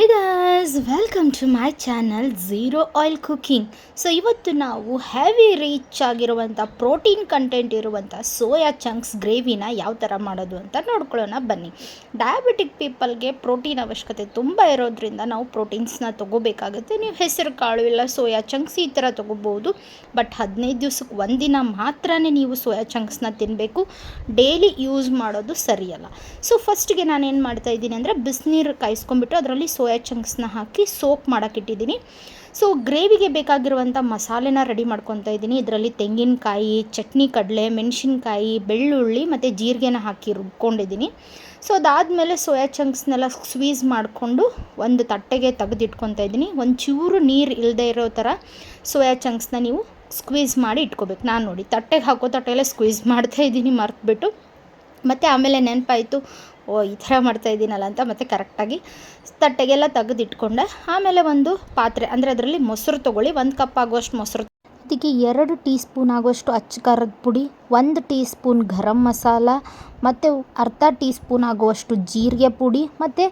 Hi guys, welcome to my channel zero oil cooking. So ಇವತ್ತು ನಾವು heavy rich ಆಗಿರುವಂಥ protein content ಇರುವಂಥ soya chunks ಗ್ರೇವಿನ ಯಾವ ಥರ ಮಾಡೋದು ಅಂತ ನೋಡ್ಕೊಳ್ಳೋಣ ಬನ್ನಿ. ಡಯಾಬಿಟಿಕ್ ಪೀಪಲ್ಗೆ ಪ್ರೋಟೀನ್ ಅವಶ್ಯಕತೆ ತುಂಬ ಇರೋದ್ರಿಂದ ನಾವು ಪ್ರೋಟೀನ್ಸ್ನ ತೊಗೋಬೇಕಾಗುತ್ತೆ. ನೀವು ಹೆಸರು ಕಾಳು ಇಲ್ಲ ಸೋಯಾ ಚಂಕ್ಸ್ ಈ ಥರ ತೊಗೋಬೋದು. ಬಟ್ 15 ದಿವ್ಸಕ್ಕೆ ಒಂದಿನ ಮಾತ್ರ ನೀವು ಸೋಯಾ ಚಂಕ್ಸ್ನ ತಿನ್ನಬೇಕು. ಡೈಲಿ ಯೂಸ್ ಮಾಡೋದು ಸರಿಯಲ್ಲ. ಸೊ ಫಸ್ಟಿಗೆ ನಾನೇನು ಮಾಡ್ತಾಯಿದ್ದೀನಿ ಅಂದರೆ ಬಿಸಿನೀರು ಕಾಯಿಸ್ಕೊಂಡ್ಬಿಟ್ಟು ಅದರಲ್ಲಿ ಸೋಯಾ ಚಂಕ್ಸ್ನ ಹಾಕಿ ಸೋಕ್ ಮಾಡೋಕ್ಕಿಟ್ಟಿದ್ದೀನಿ. ಸೊ ಗ್ರೇವಿಗೆ ಬೇಕಾಗಿರುವಂಥ ಮಸಾಲೆನ ರೆಡಿ ಮಾಡ್ಕೊತಾ ಇದ್ದೀನಿ. ಇದರಲ್ಲಿ ತೆಂಗಿನಕಾಯಿ, ಚಟ್ನಿ ಕಡಲೆ, ಮೆಣಸಿನ್ಕಾಯಿ, ಬೆಳ್ಳುಳ್ಳಿ ಮತ್ತು ಜೀರಿಗೆನ ಹಾಕಿ ರುಬ್ಕೊಂಡಿದ್ದೀನಿ. ಸೊ ಅದಾದಮೇಲೆ ಸೋಯಾ ಚಂಕ್ಸ್ನೆಲ್ಲ ಸ್ಕ್ವೀಸ್ ಮಾಡಿಕೊಂಡು ಒಂದು ತಟ್ಟೆಗೆ ತೆಗೆದಿಟ್ಕೊತಾ ಇದ್ದೀನಿ. ಒಂಚೂರು ನೀರು ಇಲ್ಲದೆ ಇರೋ ಥರ ಸೋಯಾ ಚಂಕ್ಸ್ನ ನೀವು ಸ್ಕ್ವೀಸ್ ಮಾಡಿ ಇಟ್ಕೋಬೇಕು. ನಾನು ನೋಡಿ ತಟ್ಟೆಗೆ ಹಾಕೋ ತಟ್ಟೆಯಲ್ಲೇ ಸ್ಕ್ವೀಸ್ ಮಾಡ್ತಾಯಿದ್ದೀನಿ ಮರೆತುಬಿಟ್ಟು. ಮತ್ತು ಆಮೇಲೆ ನೆನಪಾಯಿತು, ಈ ಥರ ಮಾಡ್ತಾಯಿದ್ದೀನಲ್ಲ ಅಂತ ಮತ್ತೆ ಕರೆಕ್ಟಾಗಿ ತಟ್ಟೆಗೆಲ್ಲ ತೆಗೆದಿಟ್ಕೊಂಡೆ. ಆಮೇಲೆ ಒಂದು ಪಾತ್ರೆ ಅಂದರೆ ಅದರಲ್ಲಿ ಮೊಸರು ತೊಗೊಳ್ಳಿ. 1 ಕಪ್ ಆಗುವಷ್ಟು ಮೊಸರು, ಅದಕ್ಕೆ 2 ಟೀ ಸ್ಪೂನ್ ಆಗುವಷ್ಟು ಅಚ್ಚ ಖಾರದ ಪುಡಿ, 1 ಟೀ ಸ್ಪೂನ್ ಗರಂ ಮಸಾಲ ಮತ್ತು ಅರ್ಧ ಟೀ ಸ್ಪೂನ್ ಆಗುವಷ್ಟು ಜೀರಿಗೆ ಪುಡಿ ಮತ್ತು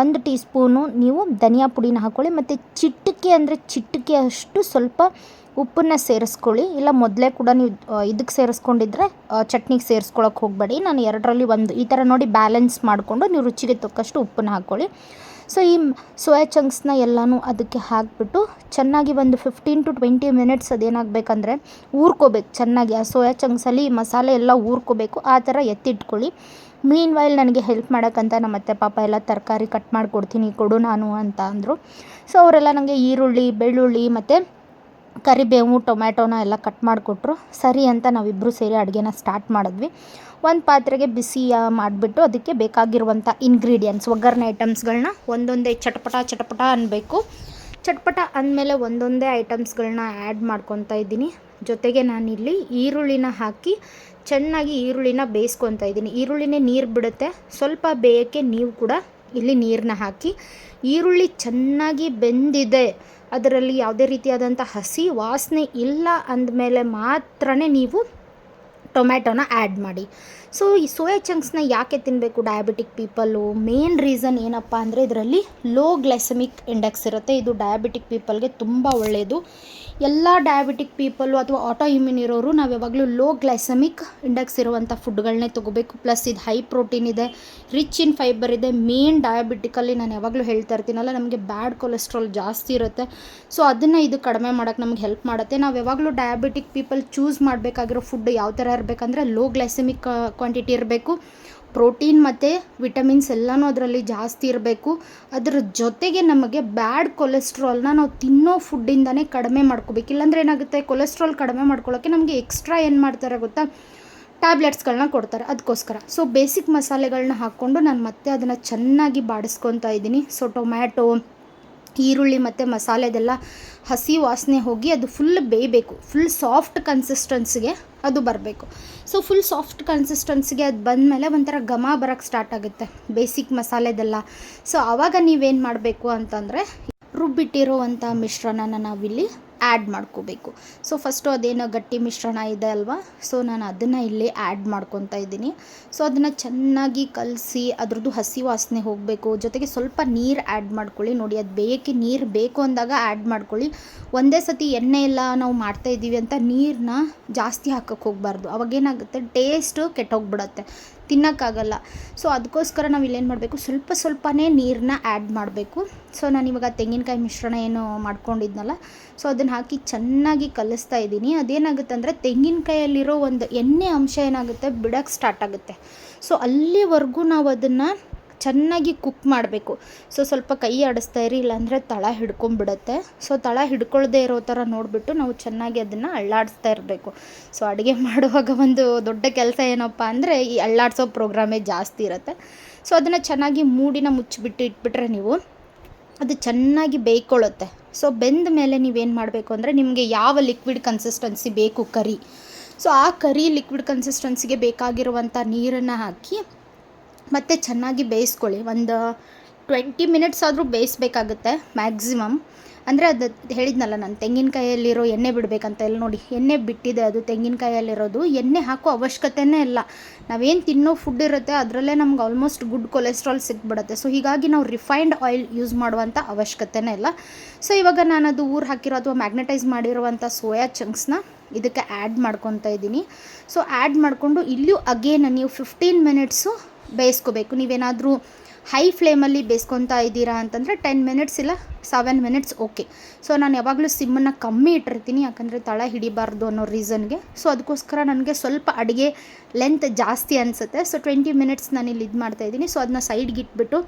1 ಟೀ ಸ್ಪೂನು ನೀವು ಧನಿಯಾ ಪುಡಿನ ಹಾಕ್ಕೊಳ್ಳಿ. ಮತ್ತು ಚಿಟಿಕೆ ಅಷ್ಟು ಸ್ವಲ್ಪ ಉಪ್ಪನ್ನು ಸೇರಿಸ್ಕೊಳ್ಳಿ. ಇಲ್ಲ ಮೊದಲೇ ಕೂಡ ನೀವು ಇದಕ್ಕೆ ಸೇರಿಸ್ಕೊಂಡಿದ್ರೆ ಚಟ್ನಿಗೆ ಸೇರಿಸ್ಕೊಳ್ಳೋಕೆ ಹೋಗಬೇಡಿ. ನಾನು 2ರಲ್ಲಿ 1 ಈ ಥರ ನೋಡಿ ಬ್ಯಾಲೆನ್ಸ್ ಮಾಡಿಕೊಂಡು ನೀವು ರುಚಿಗೆ ತಕ್ಕಷ್ಟು ಉಪ್ಪನ್ನು ಹಾಕ್ಕೊಳ್ಳಿ. ಸೊ ಈ ಸೋಯಾ ಚಂಕ್ಸ್ನ ಎಲ್ಲನೂ ಅದಕ್ಕೆ ಹಾಕಿಬಿಟ್ಟು ಚೆನ್ನಾಗಿ ಒಂದು 15 to 20 ಮಿನಿಟ್ಸ್ ಅದೇನಾಗಬೇಕಂದ್ರೆ ಊರ್ಕೋಬೇಕು ಚೆನ್ನಾಗಿ. ಆ ಸೋಯಾ ಚಂಕ್ಸಲ್ಲಿ ಮಸಾಲೆ ಎಲ್ಲ ಊರ್ಕೋಬೇಕು. ಆ ಥರ ಎತ್ತಿಟ್ಕೊಳ್ಳಿ. ಮೀನ್ ವೈಲ್ ನನಗೆ ಹೆಲ್ಪ್ ಮಾಡೋಕ್ಕಂತ ನಮ್ಮ ಅತ್ತೆ ಪಾಪ ಎಲ್ಲ ತರಕಾರಿ ಕಟ್ ಮಾಡಿಕೊಡ್ತೀನಿ ಕೊಡು ನಾನು ಅಂತ ಅಂದರು. ಸೊ ಅವರೆಲ್ಲ ನನಗೆ ಈರುಳ್ಳಿ, ಬೆಳ್ಳುಳ್ಳಿ ಮತ್ತು ಕರಿಬೇವು, ಟೊಮ್ಯಾಟೋನ ಎಲ್ಲ ಕಟ್ ಮಾಡಿಕೊಟ್ರು. ಸರಿ ಅಂತ ನಾವಿಬ್ಬರು ಸೇರಿ ಅಡುಗೆನ ಸ್ಟಾರ್ಟ್ ಮಾಡಿದ್ವಿ. ಒಂದು ಪಾತ್ರೆಗೆ ಬಿಸಿ ಮಾಡಿಬಿಟ್ಟು ಅದಕ್ಕೆ ಬೇಕಾಗಿರುವಂಥ ಇಂಗ್ರೀಡಿಯೆಂಟ್ಸ್, ಒಗ್ಗರಣೆ ಐಟಮ್ಸ್ಗಳನ್ನ ಒಂದೊಂದೇ ಚಟಪಟ ಅನ್ನಬೇಕು. ಚಟಪಟ ಅಂದಮೇಲೆ ಒಂದೊಂದೇ ಐಟಮ್ಸ್ಗಳನ್ನ ಆ್ಯಡ್ ಮಾಡ್ಕೊತಾ ಇದ್ದೀನಿ. ಜೊತೆಗೆ ನಾನಿಲ್ಲಿ ಈರುಳ್ಳಿನ ಹಾಕಿ ಚೆನ್ನಾಗಿ ಈರುಳ್ಳಿನ ಬೇಯಿಸ್ಕೊತಾ ಇದ್ದೀನಿ. ಈರುಳ್ಳಿನೇ ನೀರು ಬಿಡುತ್ತೆ, ಸ್ವಲ್ಪ ಬೇಯೋಕ್ಕೆ ನೀವು ಕೂಡ ಇಲ್ಲಿ ನೀರನ್ನ ಹಾಕಿ. ಈರುಳ್ಳಿ ಚೆನ್ನಾಗಿ ಬೆಂದಿದೆ, ಅದರಲ್ಲಿ ಯಾವುದೇ ರೀತಿಯಾದಂಥ ಹಸಿ ವಾಸನೆ ಇಲ್ಲ ಅಂದಮೇಲೆ ಮಾತ್ರ ನೀವು ಟೊಮ್ಯಾಟೋನ ಆ್ಯಡ್ ಮಾಡಿ. ಸೊ ಈ ಸೋಯಾ ಚಂಕ್ಸ್ನ ಯಾಕೆ ತಿನ್ನಬೇಕು ಡಯಾಬಿಟಿಕ್ ಪೀಪಲ್ಲು? ಮೇನ್ ರೀಸನ್ ಏನಪ್ಪ ಅಂದರೆ ಇದರಲ್ಲಿ ಲೋ ಗ್ಲೈಸೆಮಿಕ್ ಇಂಡೆಕ್ಸ್ ಇರುತ್ತೆ. ಇದು ಡಯಾಬಿಟಿಕ್ ಪೀಪಲ್ಗೆ ತುಂಬ ಒಳ್ಳೆಯದು. ಎಲ್ಲ ಡಯಾಬಿಟಿಕ್ ಪೀಪಲ್ಲು ಅಥವಾ ಆಟೋ ಇಮ್ಯೂನ್ ಇರೋರು ನಾವು ಯಾವಾಗಲೂ ಲೋ ಗ್ಲೈಸೆಮಿಕ್ ಇಂಡೆಕ್ಸ್ ಇರುವಂಥ ಫುಡ್ಗಳನ್ನೇ ತೊಗೋಬೇಕು. ಪ್ಲಸ್ ಇದು ಹೈ ಪ್ರೋಟೀನ್ ಇದೆ, ರಿಚ್ ಇನ್ ಫೈಬರ್ ಇದೆ. ಮೇನ್ ಡಯಾಬಿಟಿಕಲ್ಲಿ ನಾನು ಯಾವಾಗಲೂ ಹೇಳ್ತಾ ಇರ್ತೀನಲ್ಲ, ನಮಗೆ ಬ್ಯಾಡ್ ಕೊಲೆಸ್ಟ್ರಾಲ್ ಜಾಸ್ತಿ ಇರುತ್ತೆ. ಸೊ ಅದನ್ನು ಇದು ಕಡಿಮೆ ಮಾಡೋಕ್ಕೆ ನಮಗೆ ಹೆಲ್ಪ್ ಮಾಡುತ್ತೆ. ನಾವು ಯಾವಾಗಲೂ ಡಯಾಬಿಟಿಕ್ ಪೀಪಲ್ ಚೂಸ್ ಮಾಡಬೇಕಾಗಿರೋ ಫುಡ್ ಯಾವ ಥರ ಇರಬೇಕಂದ್ರೆ ಲೋ ಗ್ಲೈಸೆಮಿಕ್ ಕ್ವಾಂಟಿಟಿ ಇರಬೇಕು. ಪ್ರೋಟೀನ್ ಮತ್ತು ವಿಟಮಿನ್ಸ್ ಎಲ್ಲನೂ ಅದರಲ್ಲಿ ಜಾಸ್ತಿ ಇರಬೇಕು. ಅದರ ಜೊತೆಗೆ ನಮಗೆ ಬ್ಯಾಡ್ ಕೊಲೆಸ್ಟ್ರಾಲ್ನ ನಾವು ತಿನ್ನೋ ಫುಡ್ಡಿಂದನೇ ಕಡಿಮೆ ಮಾಡ್ಕೋಬೇಕು. ಇಲ್ಲಾಂದರೆ ಏನಾಗುತ್ತೆ, ಕೊಲೆಸ್ಟ್ರಾಲ್ ಕಡಿಮೆ ಮಾಡ್ಕೊಳ್ಳೋಕ್ಕೆ ನಮಗೆ ಎಕ್ಸ್ಟ್ರಾ ಏನು ಮಾಡ್ತಾರೆ ಗೊತ್ತಾ, ಟ್ಯಾಬ್ಲೆಟ್ಸ್ಗಳನ್ನ ಕೊಡ್ತಾರೆ. ಅದಕ್ಕೋಸ್ಕರ ಸೊ ಬೇಸಿಕ್ ಮಸಾಲೆಗಳನ್ನ ಹಾಕ್ಕೊಂಡು ನಾನು ಮತ್ತೆ ಅದನ್ನು ಚೆನ್ನಾಗಿ ಬಾಡಿಸ್ಕೊತಾ ಇದ್ದೀನಿ. ಸೊ ಟೊಮ್ಯಾಟೊ, ಈರುಳ್ಳಿ ಮತ್ತು ಮಸಾಲೆದೆಲ್ಲ ಹಸಿ ವಾಸನೆ ಹೋಗಿ ಅದು ಫುಲ್ ಬೇಯಬೇಕು. ಫುಲ್ ಸಾಫ್ಟ್ ಕನ್ಸಿಸ್ಟೆನ್ಸಿಗೆ ಅದು ಬರಬೇಕು. ಸೊ ಫುಲ್ ಸಾಫ್ಟ್ ಕನ್ಸಿಸ್ಟೆನ್ಸಿಗೆ ಅದು ಬಂದಮೇಲೆ ಒಂಥರ ಘಮ ಬರೋಕ್ಕೆ ಸ್ಟಾರ್ಟ್ ಆಗುತ್ತೆ ಬೇಸಿಕ್ ಮಸಾಲೆದೆಲ್ಲ. ಸೊ ಆವಾಗ ನೀವೇನು ಮಾಡಬೇಕು ಅಂತಂದರೆ ರುಬ್ಬಿಟ್ಟಿರೋವಂಥ ಮಿಶ್ರಣನ ನಾವಿಲ್ಲಿ ಆ್ಯಡ್ ಮಾಡ್ಕೋಬೇಕು. ಸೊ ಫಸ್ಟು ಅದೇನೋ ಗಟ್ಟಿ ಮಿಶ್ರಣ ಇದೆ ಅಲ್ವಾ, ಸೊ ನಾನು ಅದನ್ನು ಇಲ್ಲಿ ಆ್ಯಡ್ ಮಾಡ್ಕೊತಾ ಇದ್ದೀನಿ. ಸೊ ಅದನ್ನು ಚೆನ್ನಾಗಿ ಕಲಸಿ ಅದ್ರದ್ದು ಹಸಿ ವಾಸನೆ ಹೋಗಬೇಕು. ಜೊತೆಗೆ ಸ್ವಲ್ಪ ನೀರು ಆ್ಯಡ್ ಮಾಡ್ಕೊಳ್ಳಿ. ನೋಡಿ, ಅದು ಬೇಯಕ್ಕೆ ನೀರು ಬೇಕು ಅಂದಾಗ ಆ್ಯಡ್ ಮಾಡ್ಕೊಳ್ಳಿ. ಒಂದೇ ಸತಿ ಎಣ್ಣೆ ಎಲ್ಲ ನಾವು ಮಾಡ್ತಾಯಿದ್ದೀವಿ ಅಂತ ನೀರನ್ನ ಜಾಸ್ತಿ ಹಾಕೋಕ್ಕೆ ಹೋಗಬಾರ್ದು. ಅವಾಗೇನಾಗುತ್ತೆ, ಟೇಸ್ಟು ಕೆಟ್ಟೋಗ್ಬಿಡತ್ತೆ, ತಿನ್ನೋಕ್ಕಾಗಲ್ಲ. ಸೊ ಅದಕ್ಕೋಸ್ಕರ ನಾವು ಇಲ್ಲೇನು ಮಾಡಬೇಕು, ಸ್ವಲ್ಪನೇ ನೀರನ್ನ ಆ್ಯಡ್ ಮಾಡಬೇಕು. ಸೊ ನಾನಿವಾಗ ತೆಂಗಿನಕಾಯಿ ಮಿಶ್ರಣ ಏನು ಮಾಡ್ಕೊಂಡಿದ್ನಲ್ಲ, ಸೊ ಅದನ್ನು ಹಾಕಿ ಚೆನ್ನಾಗಿ ಕಲಿಸ್ತಾ ಇದ್ದೀನಿ. ಅದೇನಾಗುತ್ತೆ ಅಂದರೆ ತೆಂಗಿನಕಾಯಲ್ಲಿರೋ ಒಂದು ಎಣ್ಣೆ ಅಂಶ ಏನಾಗುತ್ತೆ ಬಿಡೋಕ್ಕೆ ಸ್ಟಾರ್ಟ್ ಆಗುತ್ತೆ. ಸೊ ಅಲ್ಲಿವರೆಗೂ ನಾವು ಅದನ್ನು ಚೆನ್ನಾಗಿ ಕುಕ್ ಮಾಡಬೇಕು. ಸೊ ಸ್ವಲ್ಪ ಕೈ ಆಡಿಸ್ತಾ ಇರಿ, ಇಲ್ಲಾಂದರೆ ತಳ ಹಿಡ್ಕೊಂಬಿಡುತ್ತೆ. ಸೊ ತಳ ಹಿಡ್ಕೊಳ್ಳದೆ ಇರೋ ಥರ ನೋಡಿಬಿಟ್ಟು ನಾವು ಚೆನ್ನಾಗಿ ಅದನ್ನು ಅಳ್ಳಾಡಿಸ್ತಾ ಇರಬೇಕು. ಸೊ ಅಡುಗೆ ಮಾಡುವಾಗ ಒಂದು ದೊಡ್ಡ ಕೆಲಸ ಏನಪ್ಪ ಅಂದರೆ ಈ ಅಳ್ಳಾಡಿಸೋ ಪ್ರೋಗ್ರಾಮೇ ಜಾಸ್ತಿ ಇರುತ್ತೆ. ಸೊ ಅದನ್ನು ಚೆನ್ನಾಗಿ ಮೂಡಿನ ಮುಚ್ಚಿಬಿಟ್ಟು ಇಟ್ಬಿಟ್ರೆ ನೀವು ಅದು ಚೆನ್ನಾಗಿ ಬೇಯ್ಕೊಳ್ಳುತ್ತೆ. ಸೊ ಬೆಂದ ಮೇಲೆ ನೀವೇನು ಮಾಡಬೇಕು ಅಂದರೆ ನಿಮಗೆ ಯಾವ ಲಿಕ್ವಿಡ್ ಕನ್ಸಿಸ್ಟೆನ್ಸಿ ಬೇಕು ಕರಿ, ಸೊ ಆ ಕರಿ ಲಿಕ್ವಿಡ್ ಕನ್ಸಿಸ್ಟೆನ್ಸಿಗೆ ಬೇಕಾಗಿರುವಂಥ ನೀರನ್ನು ಹಾಕಿ ಮತ್ತು ಚೆನ್ನಾಗಿ ಬೇಯಿಸ್ಕೊಳ್ಳಿ. ಒಂದು 20 ಮಿನಿಟ್ಸ್ ಆದರೂ ಬೇಯಿಸ್ಬೇಕಾಗುತ್ತೆ ಮ್ಯಾಕ್ಸಿಮಮ್. ಅಂದರೆ ಅದು ಹೇಳಿದ್ನಲ್ಲ ನಾನು ತೆಂಗಿನಕಾಯಲ್ಲಿರೋ ಎಣ್ಣೆ ಬಿಡಬೇಕಂತ ಎಲ್ಲ ನೋಡಿ ಎಣ್ಣೆ ಬಿಟ್ಟಿದೆ, ಅದು ತೆಂಗಿನಕಾಯಲ್ಲಿರೋದು. ಎಣ್ಣೆ ಹಾಕೋ ಅವಶ್ಯಕತೆನೇ ಇಲ್ಲ. ನಾವೇನು ತಿನ್ನೋ ಫುಡ್ ಇರುತ್ತೆ ಅದರಲ್ಲೇ ನಮ್ಗೆ ಆಲ್ಮೋಸ್ಟ್ ಗುಡ್ ಕೊಲೆಸ್ಟ್ರಾಲ್ ಸಿಕ್ಬಿಡುತ್ತೆ. ಸೊ ಹೀಗಾಗಿ ನಾವು ರಿಫೈನ್ಡ್ ಆಯಿಲ್ ಯೂಸ್ ಮಾಡುವಂಥ ಅವಶ್ಯಕತೆನೇ ಇಲ್ಲ. ಸೊ ಇವಾಗ ನಾನು ಅದು ಹಾಕಿರೋ ಅಥವಾ ಮ್ಯಾಗ್ನೆಟೈಸ್ ಮಾಡಿರುವಂಥ ಸೋಯಾ ಚಂಕ್ಸ್ನ ಇದಕ್ಕೆ ಆ್ಯಡ್ ಮಾಡ್ಕೊತಾ ಇದ್ದೀನಿ. ಸೊ ಆ್ಯಡ್ ಮಾಡಿಕೊಂಡು ಇಲ್ಲಿಯೂ ಅಗೇನ್ ನೀವು 15 ಮಿನಿಟ್ಸು ಬೇಯಿಸ್ಕೋಬೇಕು. ನೀವೇನಾದರೂ ಹೈ ಫ್ಲೇಮಲ್ಲಿ ಬೇಯಿಸ್ಕೊತಾ ಇದ್ದೀರಾ ಅಂತಂದರೆ 10 ಮಿನಿಟ್ಸ್ ಇಲ್ಲ 7 ಮಿನಿಟ್ಸ್ ಓಕೆ. ಸೊ ನಾನು ಯಾವಾಗಲೂ ಸಿಮ್ಮನ್ನು ಕಮ್ಮಿ ಇಟ್ಟಿರ್ತೀನಿ, ಯಾಕಂದರೆ ತಳ ಹಿಡಿಬಾರ್ದು ಅನ್ನೋ ರೀಸನ್ಗೆ. ಸೊ ಅದಕ್ಕೋಸ್ಕರ ನನಗೆ ಸ್ವಲ್ಪ ಅಡುಗೆ ಲೆಂತ್ ಜಾಸ್ತಿ ಅನಿಸುತ್ತೆ. ಸೊ 20 ಮಿನಿಟ್ಸ್ ನಾನು ಇಲ್ಲಿ ಇದು ಮಾಡ್ತಾಯಿದ್ದೀನಿ. ಸೊ ಅದನ್ನ ಸೈಡ್ಗೆ ಇಟ್ಬಿಟ್ಟು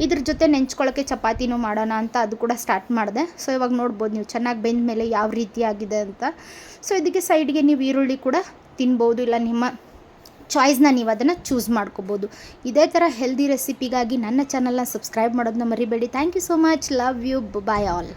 ಇದ್ರ ಜೊತೆ ನೆಂಚ್ಕೊಳ್ಳೋಕ್ಕೆ ಚಪಾತಿನೂ ಮಾಡೋಣ ಅಂತ ಅದು ಕೂಡ ಸ್ಟಾರ್ಟ್ ಮಾಡಿದೆ. ಸೊ ಇವಾಗ ನೋಡ್ಬೋದು ನೀವು ಚೆನ್ನಾಗಿ ಬೆಂದ ಮೇಲೆ ಯಾವ ರೀತಿ ಆಗಿದೆ ಅಂತ. ಸೊ ಇದಕ್ಕೆ ಸೈಡ್ಗೆ ನೀವು ಈರುಳ್ಳಿ ಕೂಡ ತಿನ್ಬೋದು, ಇಲ್ಲ ನಿಮ್ಮ ಚಾಯ್ಸ್ನ ನೀವು ಅದನ್ನು ಚೂಸ್ ಮಾಡ್ಕೋಬೋದು. ಇದೇ ಥರ ಹೆಲ್ದಿ ರೆಸಿಪಿಗಾಗಿ ನನ್ನ ಚಾನಲ್ನ ಸಬ್ಸ್ಕ್ರೈಬ್ ಮಾಡೋದನ್ನ ಮರಿಬೇಡಿ. Thank you so much. Love you. Bye all.